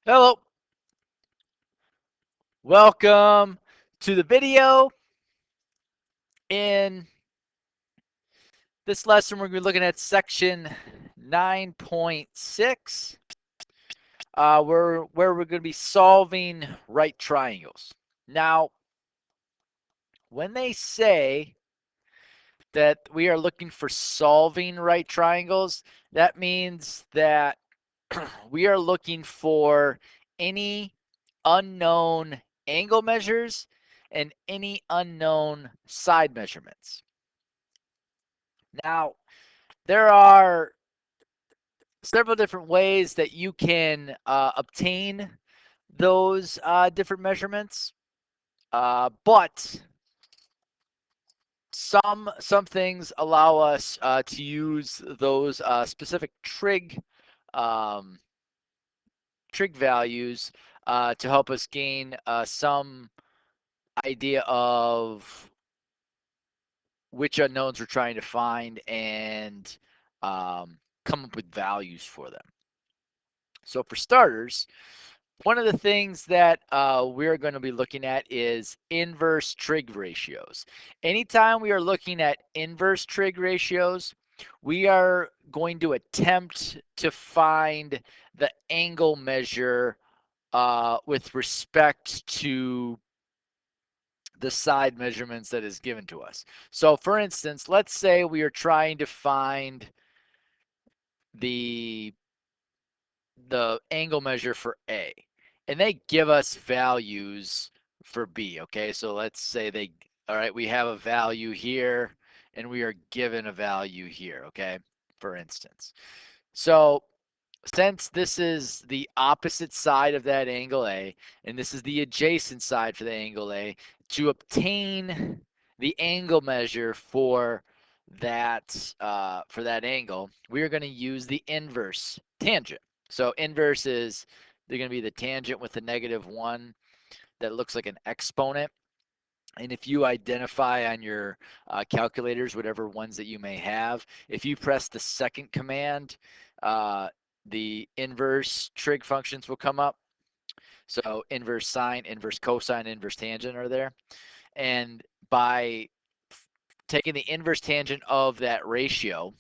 Hello, welcome to the video. In this lesson, we're going to be looking at section 9.6, where we're going to be solving right triangles. Now, when they say that we are looking for solving right triangles, that means that we are looking for any unknown angle measures and any unknown side measurements. Now, there are several different ways that you can obtain those different measurements, but some things allow us to use those specific um, trig values to help us gain some idea of which unknowns we're trying to find and come up with values for them. So for starters, one of the things that we're going to be looking at is inverse trig ratios. Anytime we are looking at inverse trig ratios, we are going to attempt to find the angle measure with respect to the side measurements that is given to us. So for instance, let's say we are trying to find the the angle measure for A, and they give us values for B, okay? So let's say all right, we have a value here, and we are given a value here, okay? For instance. So since this is the opposite side of that angle A, and this is the adjacent side for the angle A, to obtain the angle measure for that angle, we are going to use the inverse tangent. So inverse is they're going to be the tangent with the -1 that looks like an exponent. And if you identify on your calculators, whatever ones that you may have, if you press the second command, uh, the inverse trig functions will come up. So inverse sine, inverse cosine, inverse tangent are there. And by taking the inverse tangent of that ratio,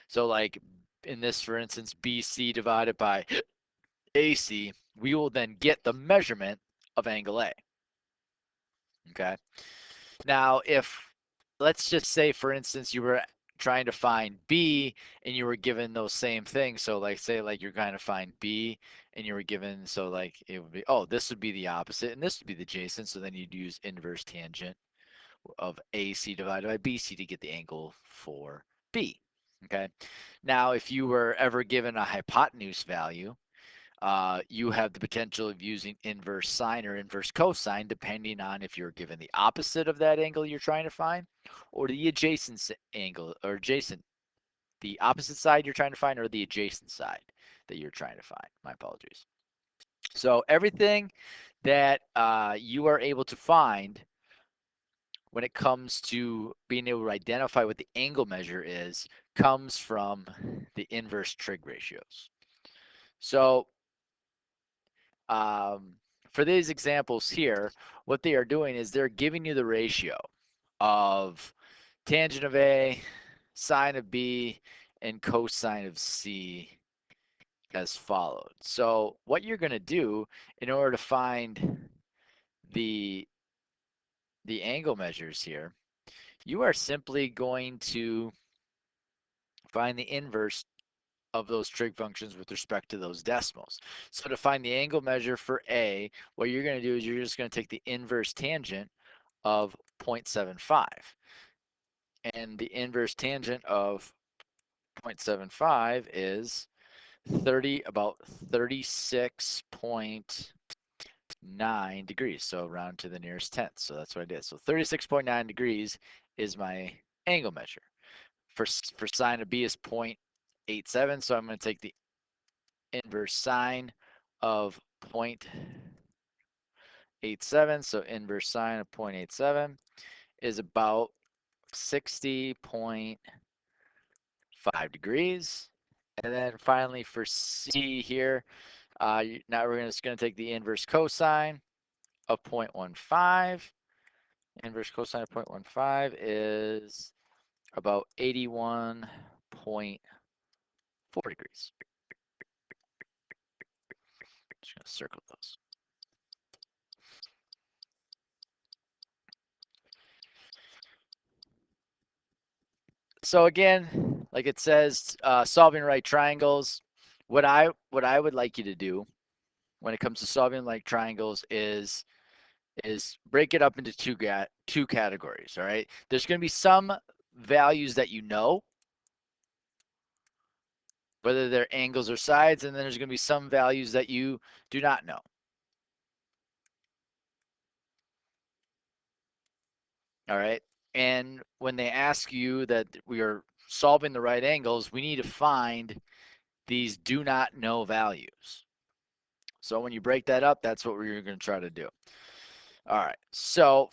so like in this, for instance, BC divided by AC, we will then get the measurement of angle A. Okay. Now, if let's just say, for instance, you were trying to find B and you were given those same things. So like say like you're trying to find B and you were given, so like it would be, oh, this would be the opposite and this would be the adjacent. So then you'd use inverse tangent of AC divided by BC to get the angle for B. Okay. Now, if you were ever given a hypotenuse value, you have the potential of using inverse sine or inverse cosine depending on if you're given the opposite of that angle you're trying to find or the adjacent angle or the opposite side you're trying to find or the adjacent side that you're trying to find. My apologies. So everything that you are able to find when it comes to being able to identify what the angle measure is comes from the inverse trig ratios. So um, for these examples here, what they are doing is they're giving you the ratio of tangent of A, sine of B, and cosine of C as followed. So what you're going to do in order to find the the angle measures here, you are simply going to find the inverse of those trig functions with respect to those decimals. So to find the angle measure for A, what you're going to do is you're just going to take the inverse tangent of 0.75. And the inverse tangent of 0.75 is about 36.9 degrees. So round to the nearest tenth. So that's what I did. So 36.9 degrees is my angle measure. For sine of B is 0.87. So I'm going to take the inverse sine of 0.87. So inverse sine of 0.87 is about 60.5 degrees. And then finally for C here, Now we're just going to take the inverse cosine of 0.15. Inverse cosine of 0.15 is about 81.4 degrees. Just going to circle those. So again, like it says, solving right triangles. What I would like you to do when it comes to solving right triangles is break it up into two categories. All right. There's going to be some values that you know, whether they're angles or sides, and then there's going to be some values that you do not know. All right. And when they ask you that we are solving the right angles, we need to find these do not know values. So when you break that up, that's what we're going to try to do. All right. So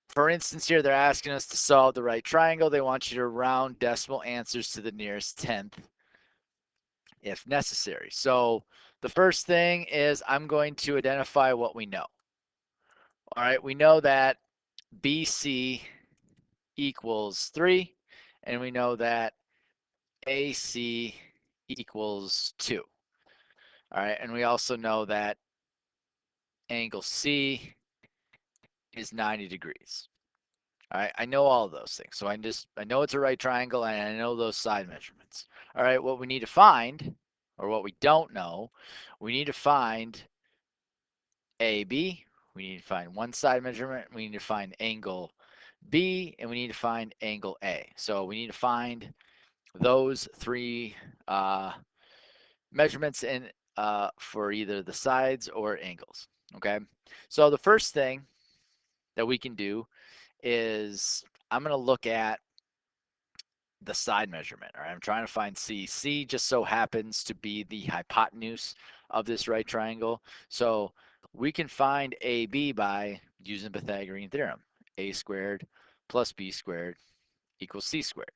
for instance, here they're asking us to solve the right triangle. They want you to round decimal answers to the nearest tenth if necessary. So the first thing is I'm going to identify what we know. All right. We know that BC equals 3, and we know that AC equals 2. All right, and we also know that angle C is 90 degrees. All right, I know all of those things. So I know it's a right triangle, and I know those side measurements. All right, what we need to find, or what we don't know, we need to find AB. We need to find one side measurement. We need to find angle B, and we need to find angle A. So we need to find those three measurements in for either the sides or angles. Okay, so the first thing that we can do is I'm going to look at the side measurement. All right, I'm trying to find C. C just so happens to be the hypotenuse of this right triangle. So we can find AB by using Pythagorean theorem. A squared plus B squared equals C squared.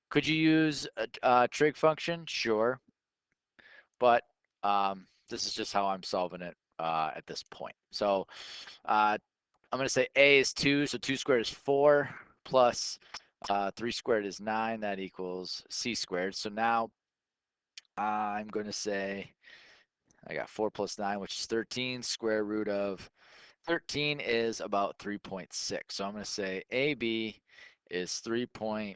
Could you use a trig function? Sure. But this is just how I'm solving it at this point. So I'm going to say A is 2, so 2 squared is 4, plus 3 squared is 9. That equals C squared. So now I'm going to say I got 4 plus 9, which is 13. Square root of 13 is about 3.6. So I'm going to say AB is 3.6.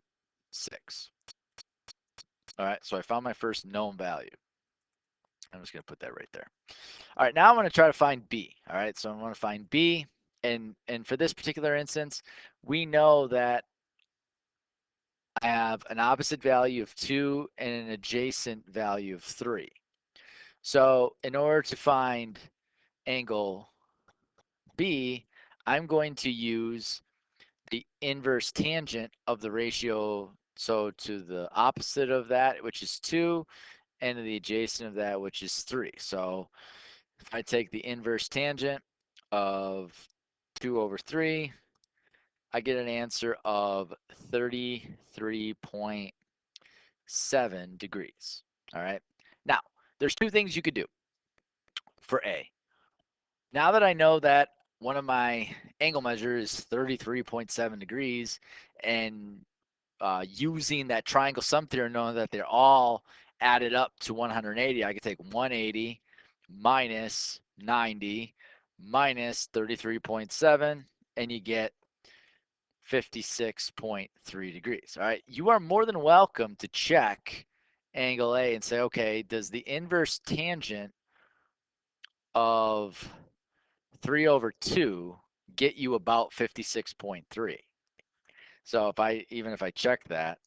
All right, so I found my first known value. I'm just going to put that right there. All right, now I'm going to try to find B. All right, so I want to find B. And for this particular instance, we know that I have an opposite value of 2 and an adjacent value of 3. So in order to find angle B, I'm going to use the inverse tangent of the ratio. So to the opposite of that, which is 2, and to the adjacent of that, which is 3. So if I take the inverse tangent of 2 over 3, I get an answer of 33.7 degrees. All right. Now, there's two things you could do for A. Now that I know that one of my angle measures is 33.7 degrees, and using that triangle sum theorem, knowing that they're all added up to 180, I could take 180 minus 90 minus 33.7, and you get 56.3 degrees. All right, you are more than welcome to check angle A and say, okay, does the inverse tangent of 3 over 2 get you about 56.3? So if I check that,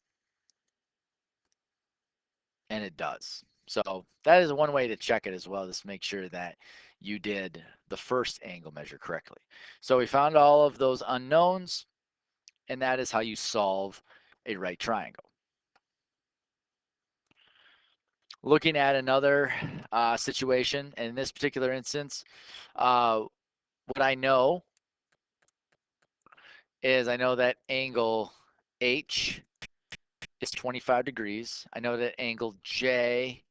and it does. So that is one way to check it as well, just make sure that you did the first angle measure correctly. So we found all of those unknowns, and that is how you solve a right triangle. Looking at another situation, and in this particular instance, what I know is I know that angle H is 25 degrees. I know that angle J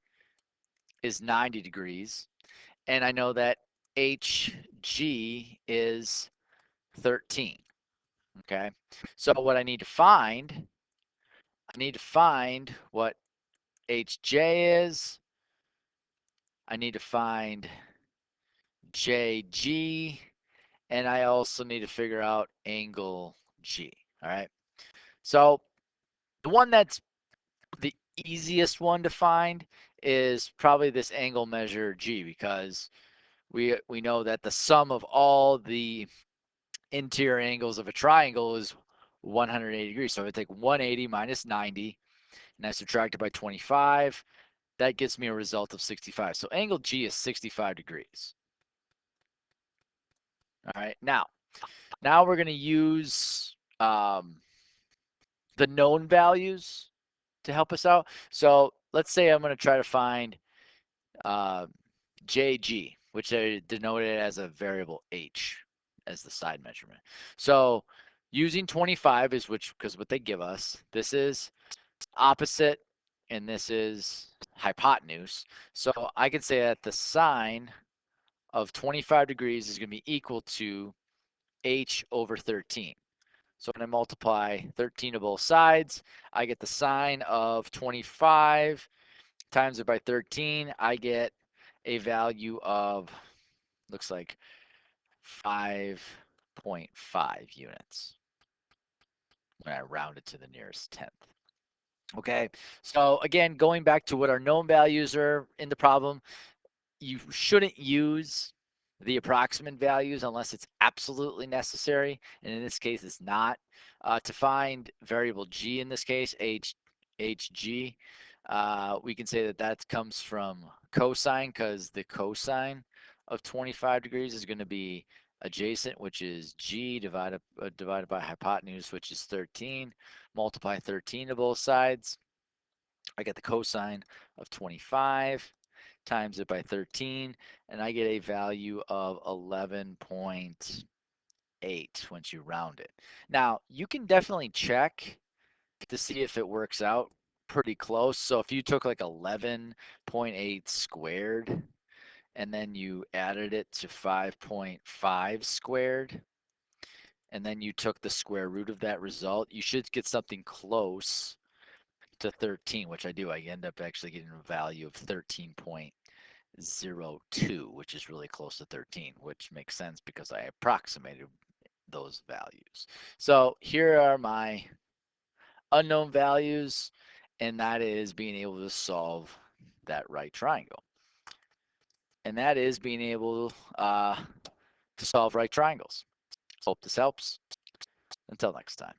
is 90 degrees, and I know that HG is 13. Okay, so what I need to find what HJ is. I need to find JG, and I also need to figure out angle G. All right. So the one that's the easiest one to find is probably this angle measure G, because we know that the sum of all the interior angles of a triangle is 180 degrees. So if I take 180 minus 90 and I subtract it by 25, that gives me a result of 65. So angle G is 65 degrees. All right. Now we're going to use the known values to help us out. So let's say I'm going to try to find uh, JG, which I denoted as a variable H as the side measurement. So using 25 is because what they give us, this is opposite and this is hypotenuse. So I can say that the sine of 25 degrees is going to be equal to H over 13. So when I multiply 13 to both sides, I get the sine of 25 times it by 13. I get a value of, looks like 5.5 units when I round it to the nearest tenth. Okay, so again, going back to what our known values are in the problem, you shouldn't use the approximate values unless it's absolutely necessary, and in this case it's not. To find variable g, in this case hg, we can say that that comes from cosine, because the cosine of 25 degrees is going to be adjacent, which is g divided by hypotenuse, which is 13. Multiply 13 to both sides, I get the cosine of 25, times it by 13, and I get a value of 11.8 once you round it. Now, you can definitely check to see if it works out pretty close. So if you took like 11.8 squared and then you added it to 5.5 squared, and then you took the square root of that result, you should get something close to 13, which I do. I end up actually getting a value of 13.02, which is really close to 13, which makes sense because I approximated those values. So here are my unknown values, and that is being able to solve that right triangle. And that is being able to solve right triangles. Hope this helps. Until next time.